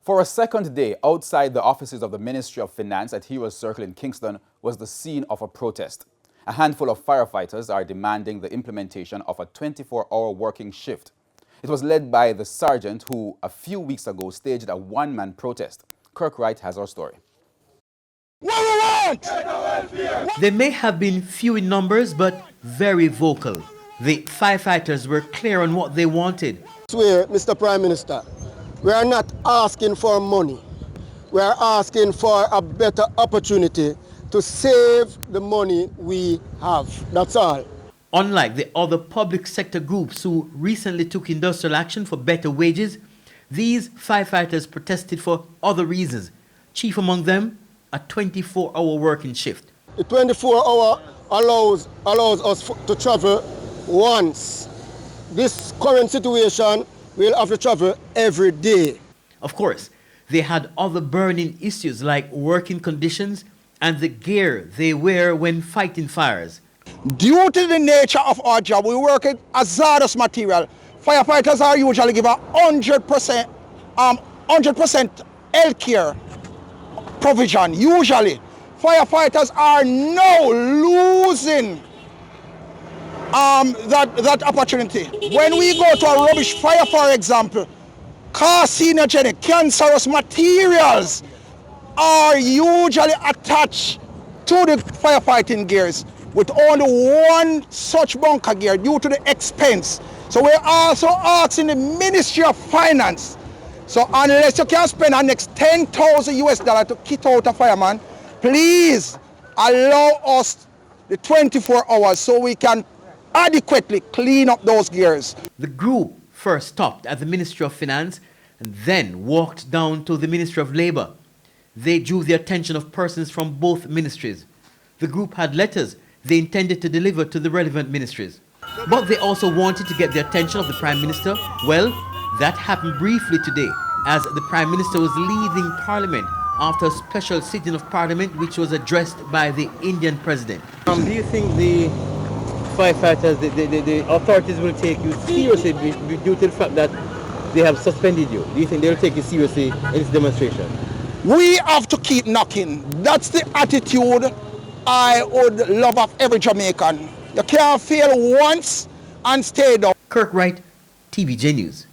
For a second day, outside the offices of the Ministry of Finance at Heroes Circle in Kingston was the scene of a protest. A handful of firefighters are demanding the implementation of a 24-hour working shift. It was led by the sergeant who, a few weeks ago, staged a one-man protest. Kirk Wright has our story. They may have been few in numbers, but very vocal. The firefighters were clear on what they wanted. I swear, Mr. Prime Minister, we are not asking for money. We are asking for a better opportunity to save the money we have. That's all. Unlike the other public sector groups who recently took industrial action for better wages, these firefighters protested for other reasons. Chief among them, a 24-hour working shift. The 24-hour allows us to travel once. This current situation, we'll have to travel every day. Of course, they had other burning issues like working conditions and the gear they wear when fighting fires. Due to the nature of our job, we work with hazardous material. Firefighters are usually given 100% health care provision. Usually, firefighters are now losing that opportunity. When we go to a rubbish fire, for example, carcinogenic, cancerous materials are usually attached to the firefighting gears with only one such bunker gear due to the expense. So we're also asking the Ministry of Finance, so unless you can spend the next $10,000 to kit out a fireman, please allow us the 24 hours so we can adequately clean up those gears. The group first stopped at the Ministry of Finance and then walked down to the Ministry of Labour. They drew the attention of persons from both ministries. The group had letters they intended to deliver to the relevant ministries. But they also wanted to get the attention of the Prime Minister. Well, that happened briefly today as the Prime Minister was leaving Parliament after a special sitting of Parliament which was addressed by the Indian President. Do you think the firefighters, the authorities will take you seriously due to the fact that they have suspended you? Do you think they'll take you seriously in this demonstration? We have to keep knocking. That's the attitude I would love of every Jamaican. You can't fail once and stay down. Kirk Wright, TVJ News.